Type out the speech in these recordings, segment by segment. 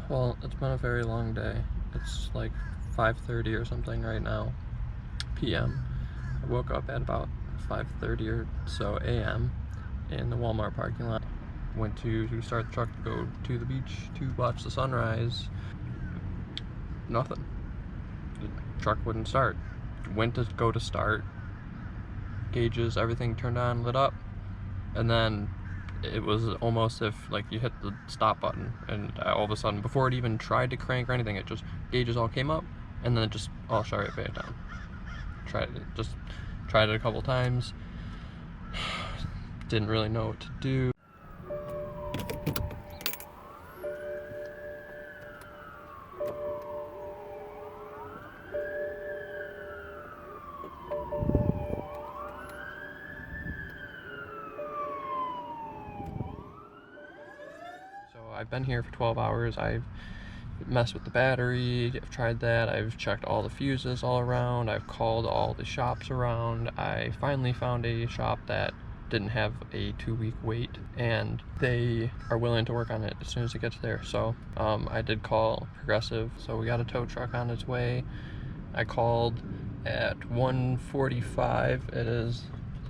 Well, it's been a very long day. It's like 5:30 or something right now, p.m. I woke up at about 5:30 or so a.m. in the Walmart parking lot. Went to start the truck to go to the beach to watch the sunrise. Nothing. The truck wouldn't start. Went to go to start. Gauges, everything turned on, lit up, and then it was almost if like you hit the stop button and all of a sudden, before it even tried to crank or anything, it just, gauges all came up and then it just all shut right back down. Tried it a couple times, didn't really know what to do. So I've been here for 12 hours. I've messed with the battery, I've tried that, I've checked all the fuses all around, I've called all the shops around. I finally found a shop that didn't have a 2-week wait, and they are willing to work on it as soon as it gets there. So I did call Progressive, so we got a tow truck on its way. I called at 1:45. It is,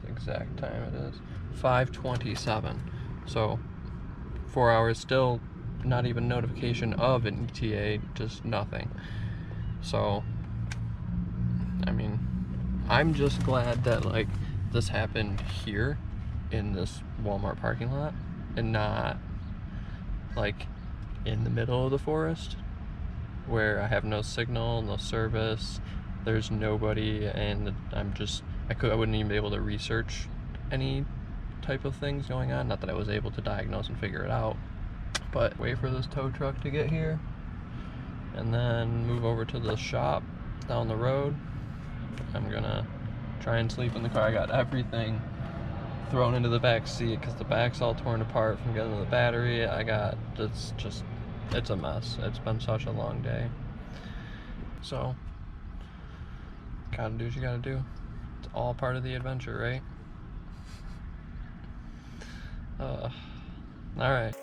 the exact time it is 5:27. So 4 hours, still not even notification of an ETA, just nothing. So, I mean, I'm just glad that like this happened here in this Walmart parking lot and not like in the middle of the forest where I have no signal, no service, there's nobody, and I wouldn't even be able to research any type of things going on. Not that I was able to diagnose and figure it out, but wait for this tow truck to get here and then move over to the shop down the road. I'm gonna try and sleep in the car. I got everything thrown into the back seat because the back's all torn apart from getting the battery. It's a mess. It's been such a long day. So, gotta do what you gotta do. It's all part of the adventure, right? Alright.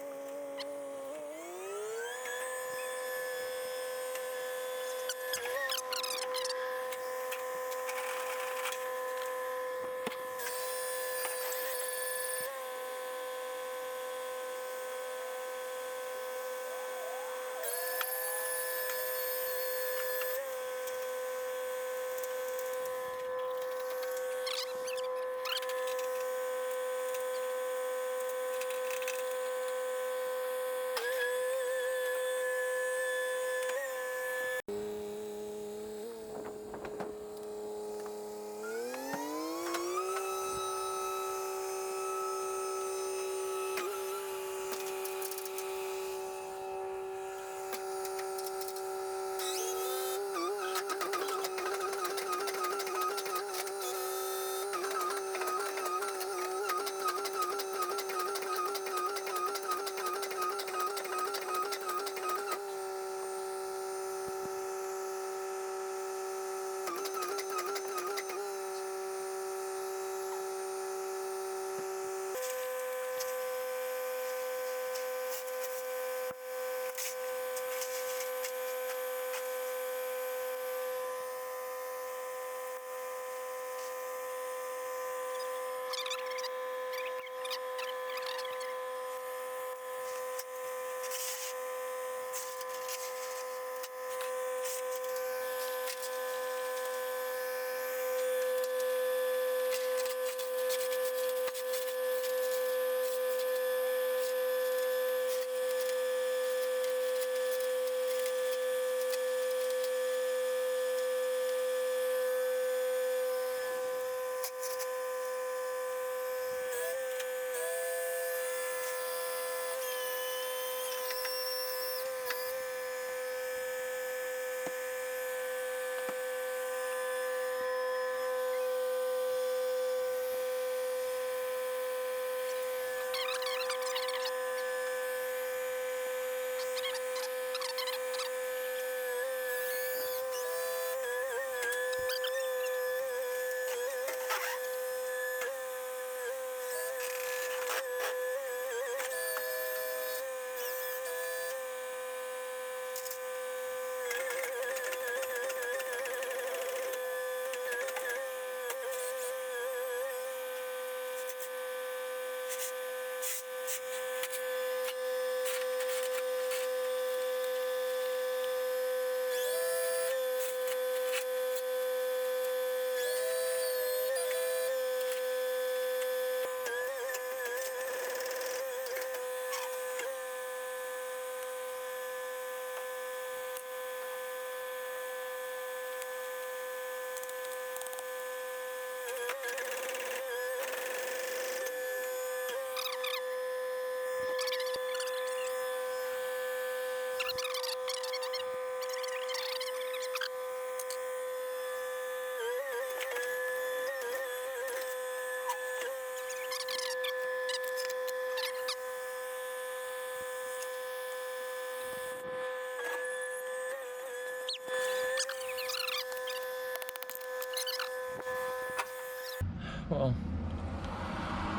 Well,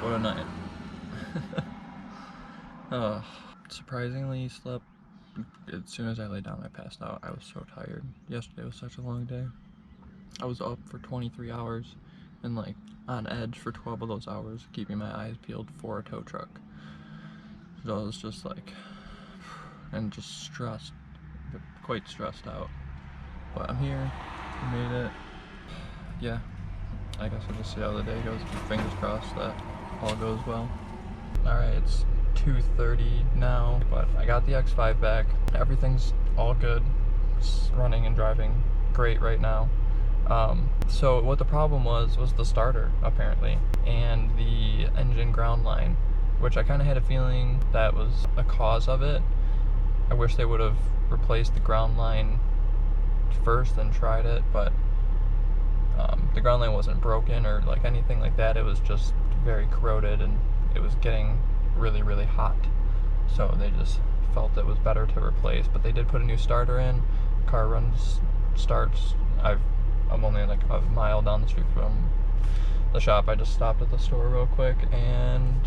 what a night. Surprisingly slept. As soon as I lay down, I passed out. I was so tired. Yesterday was such a long day. I was up for 23 hours and like on edge for 12 of those hours, keeping my eyes peeled for a tow truck. So I was just like, and just stressed, quite stressed out. But I'm here, I made it. Yeah, I guess we'll just see how the day goes. Fingers crossed that all goes well. Alright, it's 2:30 now, but I got the X5 back. Everything's all good. It's running and driving great right now. So what the problem was the starter, apparently, and the engine ground line, which I kind of had a feeling that was a cause of it. I wish they would have replaced the ground line first and tried it, but the ground line wasn't broken or like anything like that. It was just very corroded and it was getting really, really hot. So they just felt it was better to replace, but they did put a new starter in. Car starts. I'm only like a mile down the street from the shop. I just stopped at the store real quick and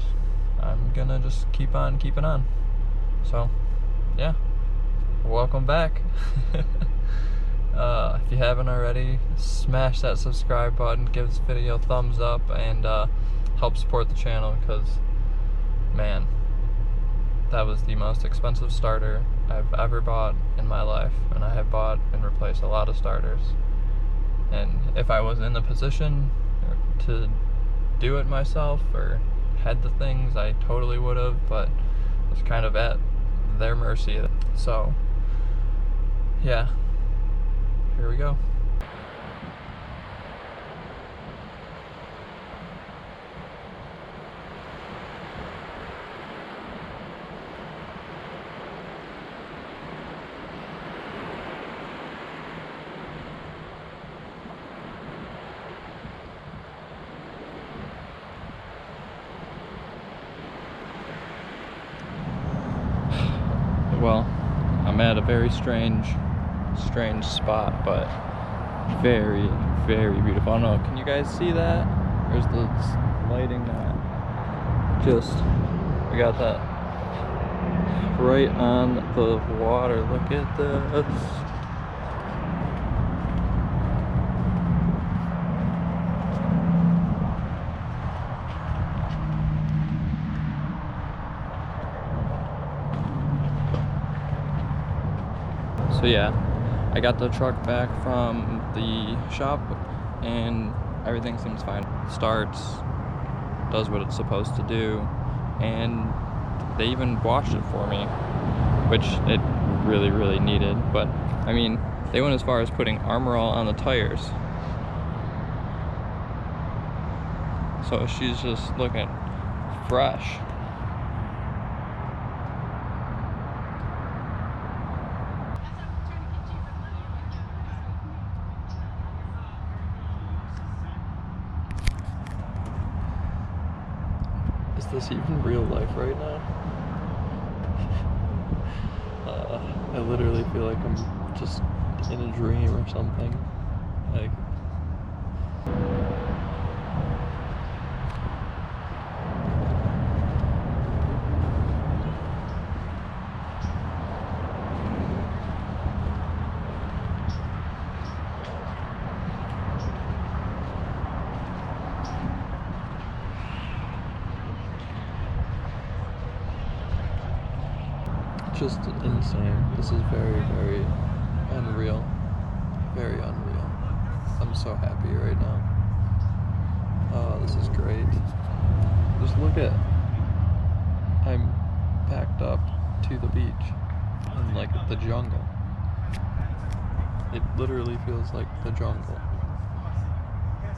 I'm gonna just keep on keeping on. So yeah, welcome back. If you haven't already, smash that subscribe button, give this video a thumbs up, and help support the channel, because man, that was the most expensive starter I've ever bought in my life, and I have bought and replaced a lot of starters. And if I was in the position to do it myself or had the things, I totally would have, but I was kind of at their mercy. So yeah, here we go. Well, I'm at a very strange spot, but very, very beautiful. I don't know, can you guys see that? There's the lighting that we got that right on the water. Look at this. So yeah, I got the truck back from the shop and everything seems fine. Starts, does what it's supposed to do, and they even washed it for me, which it really, really needed. But I mean, they went as far as putting Armor All on the tires. So she's just looking fresh. Is this even real life right now? I literally feel like I'm just in a dream or something. Like, just insane. This is very, very unreal. Very unreal. I'm so happy right now. Oh, this is great. Just look at, I'm backed up to the beach in like the jungle. It literally feels like the jungle.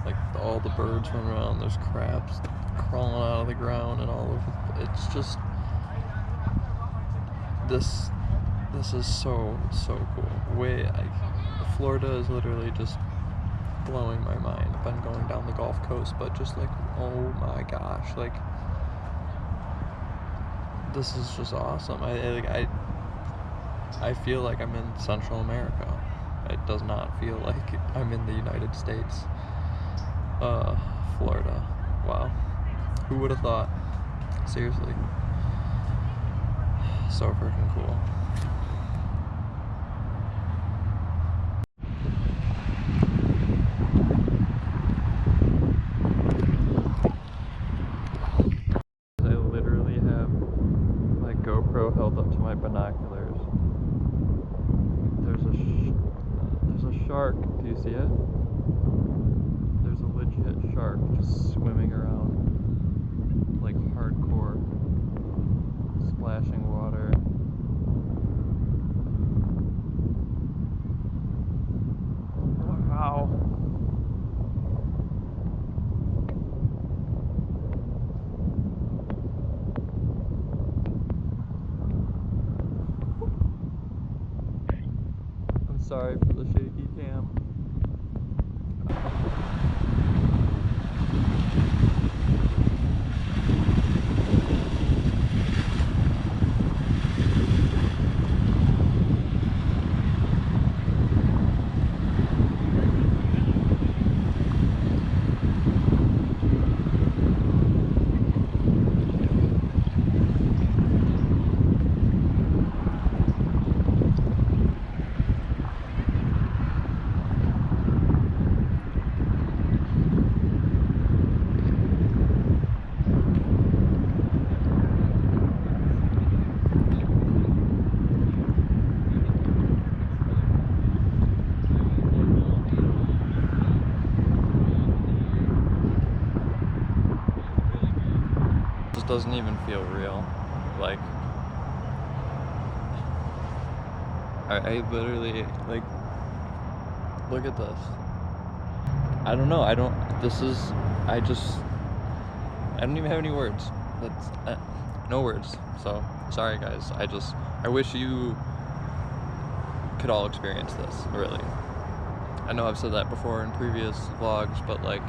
Like all the birds run around, there's crabs crawling out of the ground and all over. It's just, this This is so cool. Florida is literally just blowing my mind. I've been going down the Gulf Coast, but just like, oh my gosh, like, this is just awesome. I feel like I'm in Central America. It does not feel like I'm in the United States. Florida. Wow. Who would have thought? Seriously. So freaking cool. I literally have my GoPro held up to my binoculars. There's a shark. Do you see it? There's a legit shark just swimming around, like hardcore, splashing water. Wow. I'm sorry for the shaky cam. Doesn't even feel real. Like, I literally, like, look at this. I don't know, I don't even have any words. That's no words. So sorry guys, I wish you could all experience this, really. I know I've said that before in previous vlogs, but like,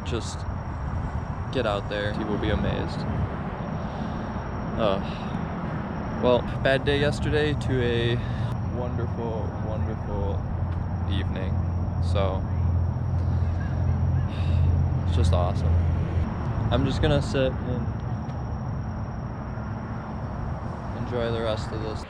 just get out there, you will be amazed. Well, bad day yesterday to a wonderful evening. So it's just awesome. I'm just gonna sit and enjoy the rest of this.